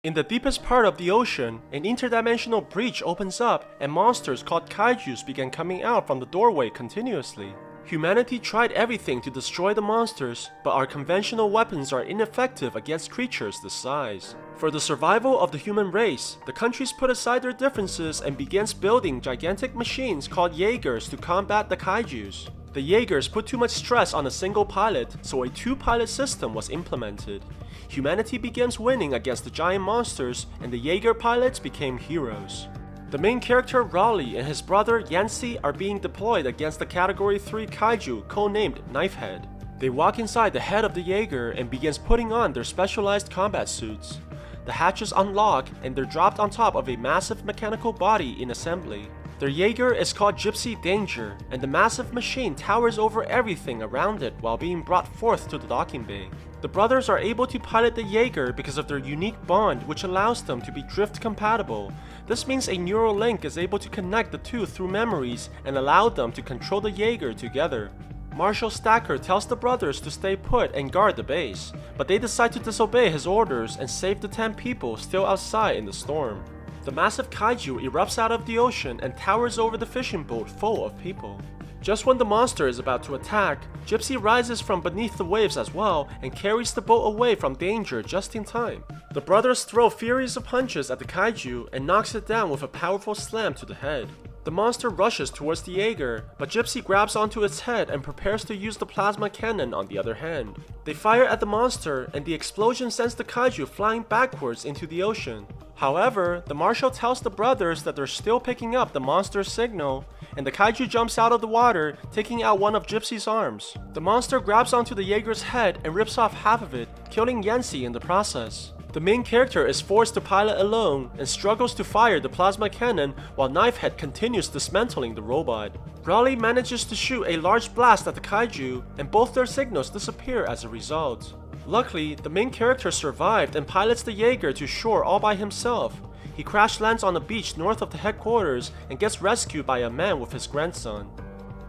In the deepest part of the ocean, an interdimensional breach opens up and monsters called kaijus begin coming out from the doorway continuously. Humanity tried everything to destroy the monsters, but our conventional weapons are ineffective against creatures this size. For the survival of the human race, the countries put aside their differences and begins building gigantic machines called Jaegers to combat the kaijus. The Jaegers put too much stress on a single pilot, so a two-pilot system was implemented. Humanity begins winning against the giant monsters, and the Jaeger pilots became heroes. The main character Raleigh and his brother Yancy are being deployed against the Category 3 kaiju codenamed Knifehead. They walk inside the head of the Jaeger and begins putting on their specialized combat suits. The hatches unlock and they're dropped on top of a massive mechanical body in assembly. Their Jaeger is called Gypsy Danger, and the massive machine towers over everything around it while being brought forth to the docking bay. The brothers are able to pilot the Jaeger because of their unique bond, which allows them to be drift compatible. This means a neural link is able to connect the two through memories and allow them to control the Jaeger together. Marshal Stacker tells the brothers to stay put and guard the base, but they decide to disobey his orders and save the 10 people still outside in the storm. The massive kaiju erupts out of the ocean and towers over the fishing boat full of people. Just when the monster is about to attack, Gypsy rises from beneath the waves as well and carries the boat away from danger just in time. The brothers throw furious punches at the kaiju and knocks it down with a powerful slam to the head. The monster rushes towards the Jaeger, but Gypsy grabs onto its head and prepares to use the plasma cannon on the other hand. They fire at the monster and the explosion sends the kaiju flying backwards into the ocean. However, the marshal tells the brothers that they're still picking up the monster's signal, and the kaiju jumps out of the water, taking out one of Gypsy's arms. The monster grabs onto the Jaeger's head and rips off half of it, killing Yancy in the process. The main character is forced to pilot alone and struggles to fire the plasma cannon while Knifehead continues dismantling the robot. Raleigh manages to shoot a large blast at the kaiju, and both their signals disappear as a result. Luckily, the main character survived and pilots the Jaeger to shore all by himself. He crash lands on a beach north of the headquarters and gets rescued by a man with his grandson.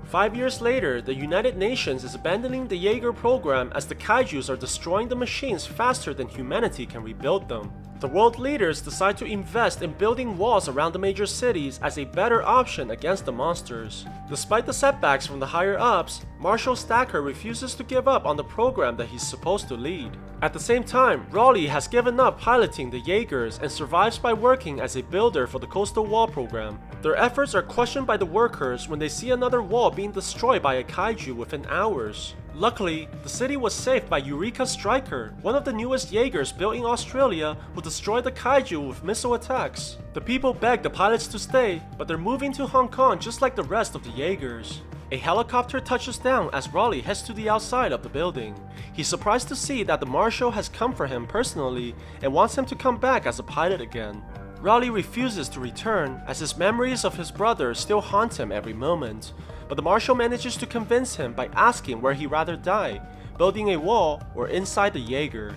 5 years later, the United Nations is abandoning the Jaeger program as the kaijus are destroying the machines faster than humanity can rebuild them. The world leaders decide to invest in building walls around the major cities as a better option against the monsters. Despite the setbacks from the higher-ups, Marshal Stacker refuses to give up on the program that he's supposed to lead. At the same time, Raleigh has given up piloting the Jaegers and survives by working as a builder for the Coastal Wall program. Their efforts are questioned by the workers when they see another wall being destroyed by a kaiju within hours. Luckily, the city was saved by Eureka Striker, one of the newest Jaegers built in Australia who destroyed the kaiju with missile attacks. The people beg the pilots to stay, but they're moving to Hong Kong just like the rest of the Jaegers. A helicopter touches down as Raleigh heads to the outside of the building. He's surprised to see that the marshal has come for him personally and wants him to come back as a pilot again. Raleigh refuses to return as his memories of his brother still haunt him every moment, but the marshal manages to convince him by asking where he'd rather die, building a wall or inside the Jaeger.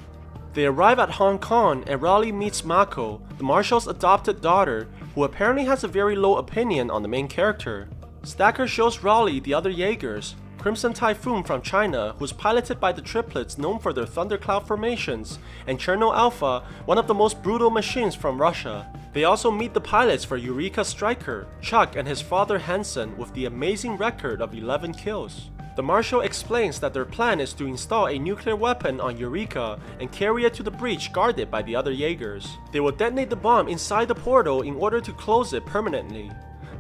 They arrive at Hong Kong and Raleigh meets Mako, the marshal's adopted daughter, who apparently has a very low opinion on the main character. Stacker shows Raleigh the other Jaegers, Crimson Typhoon from China, who's piloted by the triplets known for their thundercloud formations, and Cherno Alpha, one of the most brutal machines from Russia. They also meet the pilots for Eureka Striker, Chuck and his father Hansen, with the amazing record of 11 kills. The marshal explains that their plan is to install a nuclear weapon on Eureka and carry it to the breach guarded by the other Jaegers. They will detonate the bomb inside the portal in order to close it permanently.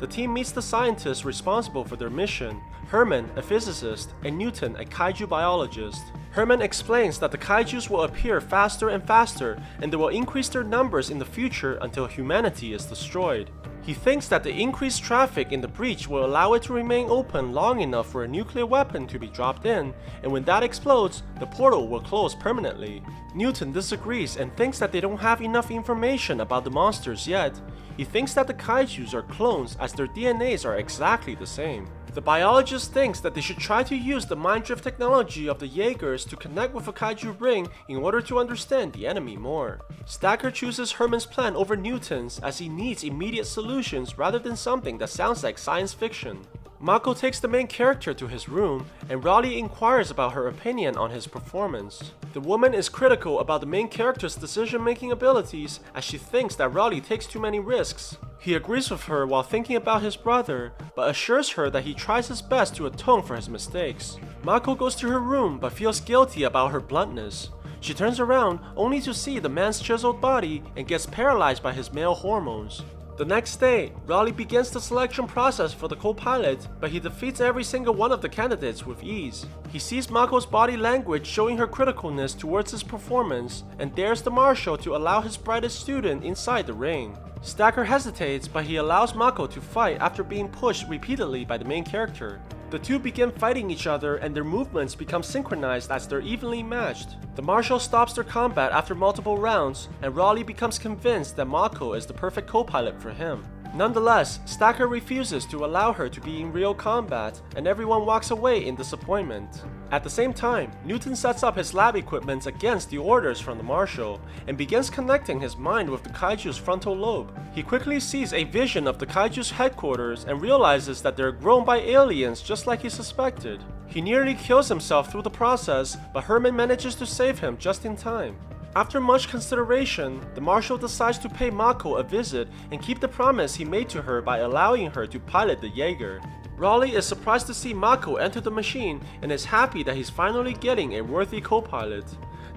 The team meets the scientists responsible for their mission, Herman, a physicist, and Newton, a kaiju biologist. Herman explains that the kaijus will appear faster and faster, and they will increase their numbers in the future until humanity is destroyed. He thinks that the increased traffic in the breach will allow it to remain open long enough for a nuclear weapon to be dropped in, and when that explodes, the portal will close permanently. Newton disagrees and thinks that they don't have enough information about the monsters yet. He thinks that the kaijus are clones as their DNAs are exactly the same. The biologist thinks that they should try to use the mind drift technology of the Jaegers to connect with a kaiju ring in order to understand the enemy more. Stacker chooses Herman's plan over Newton's as he needs immediate solutions rather than something that sounds like science fiction. Mako takes the main character to his room, and Raleigh inquires about her opinion on his performance. The woman is critical about the main character's decision-making abilities, as she thinks that Raleigh takes too many risks. He agrees with her while thinking about his brother, but assures her that he tries his best to atone for his mistakes. Mako goes to her room but feels guilty about her bluntness. She turns around only to see the man's chiseled body and gets paralyzed by his male hormones. The next day, Raleigh begins the selection process for the co-pilot, but he defeats every single one of the candidates with ease. He sees Mako's body language showing her criticalness towards his performance, and dares the marshal to allow his brightest student inside the ring. Stacker hesitates, but he allows Mako to fight after being pushed repeatedly by the main character. The two begin fighting each other and their movements become synchronized as they're evenly matched. The marshal stops their combat after multiple rounds, and Raleigh becomes convinced that Mako is the perfect co-pilot for him. Nonetheless, Stacker refuses to allow her to be in real combat, and everyone walks away in disappointment. At the same time, Newton sets up his lab equipment against the orders from the marshal, and begins connecting his mind with the Kaiju's frontal lobe. He quickly sees a vision of the Kaiju's headquarters and realizes that they're grown by aliens just like he suspected. He nearly kills himself through the process, but Herman manages to save him just in time. After much consideration, the marshal decides to pay Mako a visit and keep the promise he made to her by allowing her to pilot the Jaeger. Raleigh is surprised to see Mako enter the machine and is happy that he's finally getting a worthy co-pilot.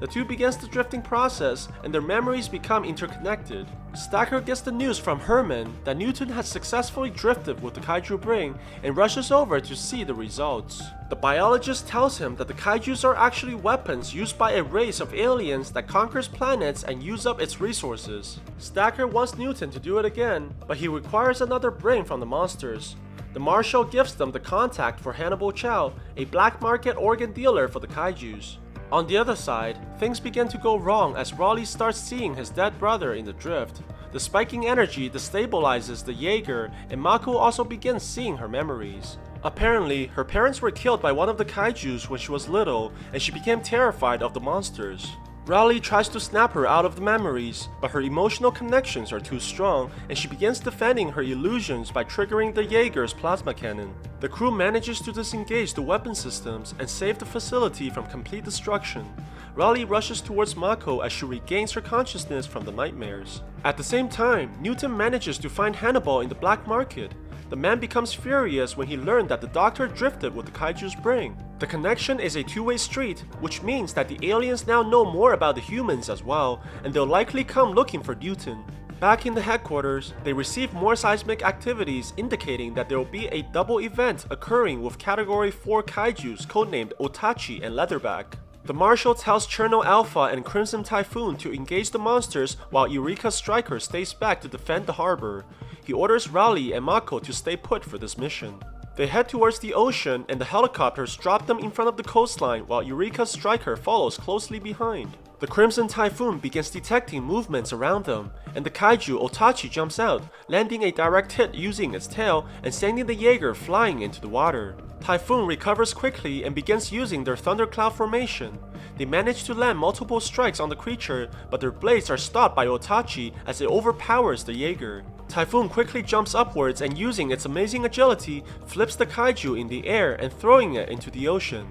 The two begins the drifting process and their memories become interconnected. Stacker gets the news from Herman that Newton has successfully drifted with the Kaiju brain and rushes over to see the results. The biologist tells him that the Kaijus are actually weapons used by a race of aliens that conquers planets and use up its resources. Stacker wants Newton to do it again, but he requires another brain from the monsters. The marshal gives them the contact for Hannibal Chow, a black market organ dealer for the Kaijus. On the other side, things begin to go wrong as Raleigh starts seeing his dead brother in the drift. The spiking energy destabilizes the Jaeger, and Mako also begins seeing her memories. Apparently, her parents were killed by one of the Kaijus when she was little, and she became terrified of the monsters. Raleigh tries to snap her out of the memories, but her emotional connections are too strong, and she begins defending her illusions by triggering the Jaeger's plasma cannon. The crew manages to disengage the weapon systems and save the facility from complete destruction. Raleigh rushes towards Mako as she regains her consciousness from the nightmares. At the same time, Newton manages to find Hannibal in the black market. The man becomes furious when he learned that the doctor drifted with the Kaiju's brain. The connection is a two-way street, which means that the aliens now know more about the humans as well, and they'll likely come looking for Newton. Back in the headquarters, they receive more seismic activities indicating that there will be a double event occurring with Category 4 Kaijus codenamed Otachi and Leatherback. The marshal tells Cherno Alpha and Crimson Typhoon to engage the monsters while Eureka Striker stays back to defend the harbor. He orders Raleigh and Mako to stay put for this mission. They head towards the ocean and the helicopters drop them in front of the coastline while Eureka Striker follows closely behind. The Crimson Typhoon begins detecting movements around them, and the Kaiju Otachi jumps out, landing a direct hit using its tail and sending the Jaeger flying into the water. Typhoon recovers quickly and begins using their thundercloud formation. They manage to land multiple strikes on the creature, but their blades are stopped by Otachi as it overpowers the Jaeger. Typhoon quickly jumps upwards and using its amazing agility, flips the Kaiju in the air and throwing it into the ocean.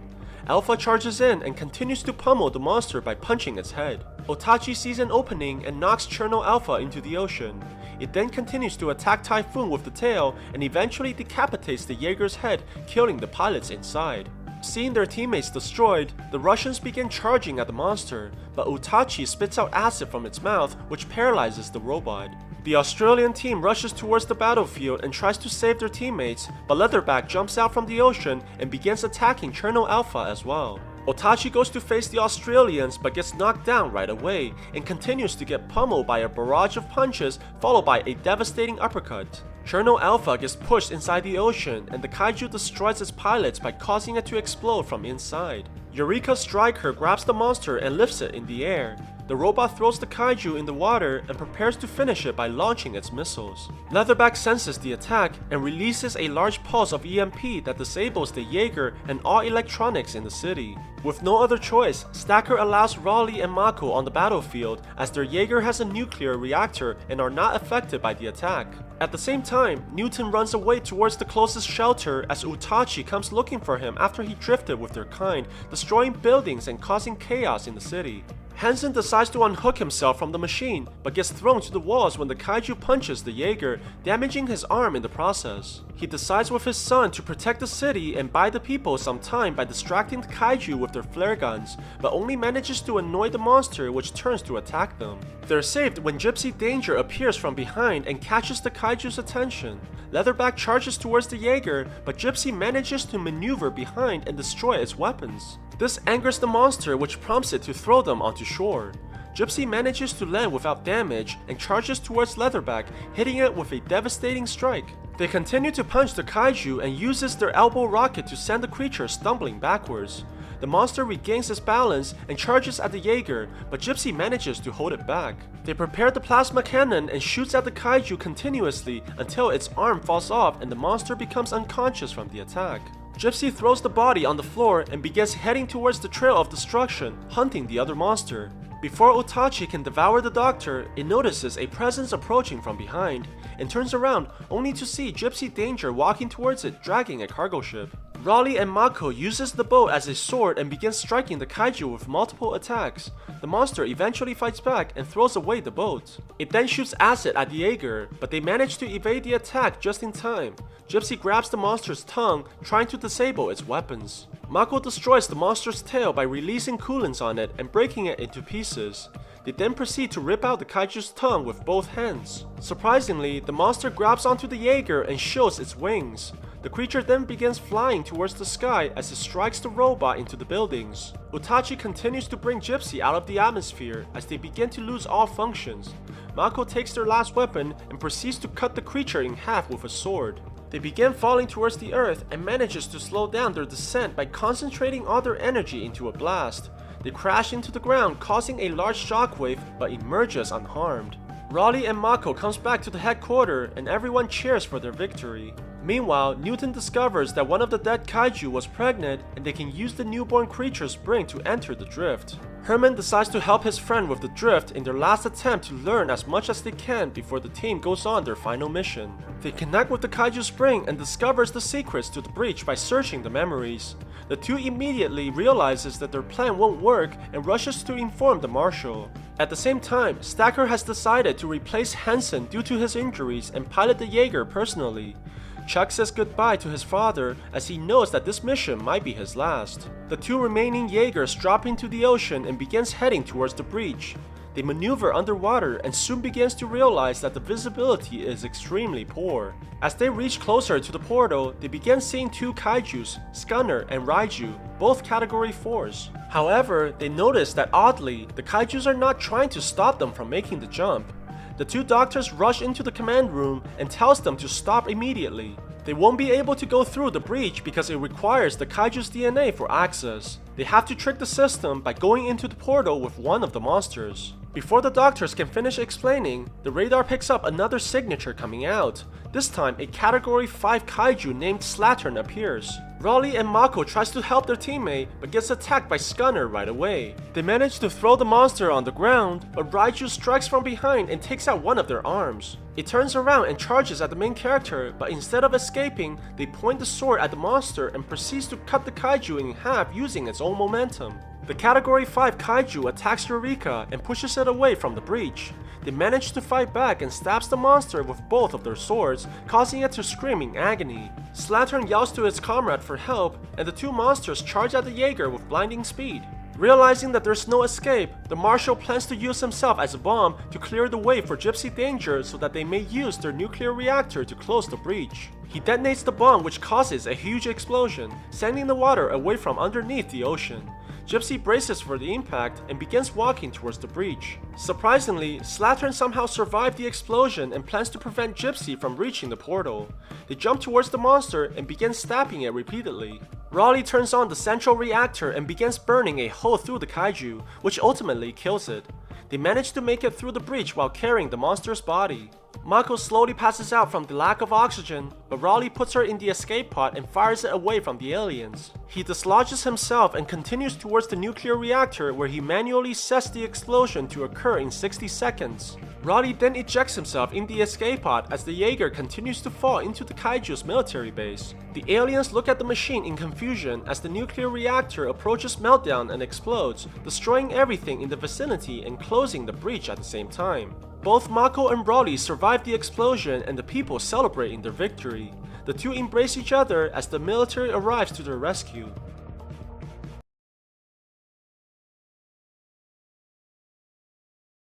Alpha charges in and continues to pummel the monster by punching its head. Otachi sees an opening and knocks Cherno Alpha into the ocean. It then continues to attack Typhoon with the tail and eventually decapitates the Jaeger's head, killing the pilots inside. Seeing their teammates destroyed, the Russians begin charging at the monster, but Otachi spits out acid from its mouth, which paralyzes the robot. The Australian team rushes towards the battlefield and tries to save their teammates, but Leatherback jumps out from the ocean and begins attacking Cherno Alpha as well. Otachi goes to face the Australians but gets knocked down right away and continues to get pummeled by a barrage of punches followed by a devastating uppercut. Cherno Alpha gets pushed inside the ocean and the Kaiju destroys its pilots by causing it to explode from inside. Eureka Striker grabs the monster and lifts it in the air. The robot throws the kaiju in the water and prepares to finish it by launching its missiles. Leatherback senses the attack and releases a large pulse of EMP that disables the Jaeger and all electronics in the city. With no other choice, Stacker allows Raleigh and Mako on the battlefield as their Jaeger has a nuclear reactor and are not affected by the attack. At the same time, Newton runs away towards the closest shelter as Utachi comes looking for him after he drifted with their kind, destroying buildings and causing chaos in the city. Hansen decides to unhook himself from the machine, but gets thrown to the walls when the kaiju punches the Jaeger, damaging his arm in the process. He decides with his son to protect the city and buy the people some time by distracting the kaiju with their flare guns, but only manages to annoy the monster, which turns to attack them. They're saved when Gypsy Danger appears from behind and catches the kaiju's attention. Leatherback charges towards the Jaeger, but Gypsy manages to maneuver behind and destroy its weapons. This angers the monster, which prompts it to throw them onto shore. Gypsy manages to land without damage and charges towards Leatherback, hitting it with a devastating strike. They continue to punch the kaiju and uses their elbow rocket to send the creature stumbling backwards. The monster regains its balance and charges at the Jaeger, but Gypsy manages to hold it back. They prepare the plasma cannon and shoots at the kaiju continuously until its arm falls off and the monster becomes unconscious from the attack. Gypsy throws the body on the floor and begins heading towards the trail of destruction, hunting the other monster. Before Utachi can devour the doctor, it notices a presence approaching from behind, and turns around only to see Gypsy Danger walking towards it, dragging a cargo ship. Raleigh and Mako uses the boat as a sword and begins striking the kaiju with multiple attacks. The monster eventually fights back and throws away the boat. It then shoots acid at the Jaeger, but they manage to evade the attack just in time. Gypsy grabs the monster's tongue, trying to disable its weapons. Mako destroys the monster's tail by releasing coolants on it and breaking it into pieces. They then proceed to rip out the kaiju's tongue with both hands. Surprisingly, the monster grabs onto the Jaeger and shows its wings. The creature then begins flying towards the sky as it strikes the robot into the buildings. Utachi continues to bring Gypsy out of the atmosphere as they begin to lose all functions. Mako takes their last weapon and proceeds to cut the creature in half with a sword. They begin falling towards the earth and manages to slow down their descent by concentrating all their energy into a blast. They crash into the ground, causing a large shockwave, but emerges unharmed. Raleigh and Mako comes back to the headquarters and everyone cheers for their victory. Meanwhile, Newton discovers that one of the dead kaiju was pregnant and they can use the newborn creature's brain to enter the drift. Herman decides to help his friend with the drift in their last attempt to learn as much as they can before the team goes on their final mission. They connect with the kaiju's brain and discovers the secrets to the breach by searching the memories. The two immediately realizes that their plan won't work and rushes to inform the marshal. At the same time, Stacker has decided to replace Hansen due to his injuries and pilot the Jaeger personally. Chuck says goodbye to his father as he knows that this mission might be his last. The two remaining Jaegers drop into the ocean and begins heading towards the breach. They maneuver underwater and soon begins to realize that the visibility is extremely poor. As they reach closer to the portal, they begin seeing two kaijus, Scunner and Raiju, both category 4s. However, they notice that oddly, the kaijus are not trying to stop them from making the jump. The two doctors rush into the command room and tells them to stop immediately. They won't be able to go through the breach because it requires the kaiju's DNA for access. They have to trick the system by going into the portal with one of the monsters. Before the doctors can finish explaining, the radar picks up another signature coming out. This time, a category 5 kaiju named Slattern appears. Raleigh and Mako tries to help their teammate, but gets attacked by Scunner right away. They manage to throw the monster on the ground, but Raiju strikes from behind and takes out one of their arms. It turns around and charges at the main character, but instead of escaping, they point the sword at the monster and proceeds to cut the kaiju in half using its own momentum. The category 5 kaiju attacks Eureka and pushes it away from the breach. They manage to fight back and stabs the monster with both of their swords, causing it to scream in agony. Slattern yells to its comrade for help, and the two monsters charge at the Jaeger with blinding speed. Realizing that there's no escape, the Marshal plans to use himself as a bomb to clear the way for Gypsy Danger so that they may use their nuclear reactor to close the breach. He detonates the bomb, which causes a huge explosion, sending the water away from underneath the ocean. Gypsy braces for the impact and begins walking towards the breach. Surprisingly, Slattern somehow survived the explosion and plans to prevent Gypsy from reaching the portal. They jump towards the monster and begin stabbing it repeatedly. Raleigh turns on the central reactor and begins burning a hole through the kaiju, which ultimately kills it. They manage to make it through the breach while carrying the monster's body. Mako slowly passes out from the lack of oxygen, but Raleigh puts her in the escape pod and fires it away from the aliens. He dislodges himself and continues towards the nuclear reactor where he manually sets the explosion to occur in 60 seconds. Raleigh then ejects himself in the escape pod as the Jaeger continues to fall into the kaiju's military base. The aliens look at the machine in confusion as the nuclear reactor approaches meltdown and explodes, destroying everything in the vicinity and closing the breach at the same time. Both Mako and Raleigh survive the explosion and the people celebrate in their victory. The two embrace each other as the military arrives to their rescue.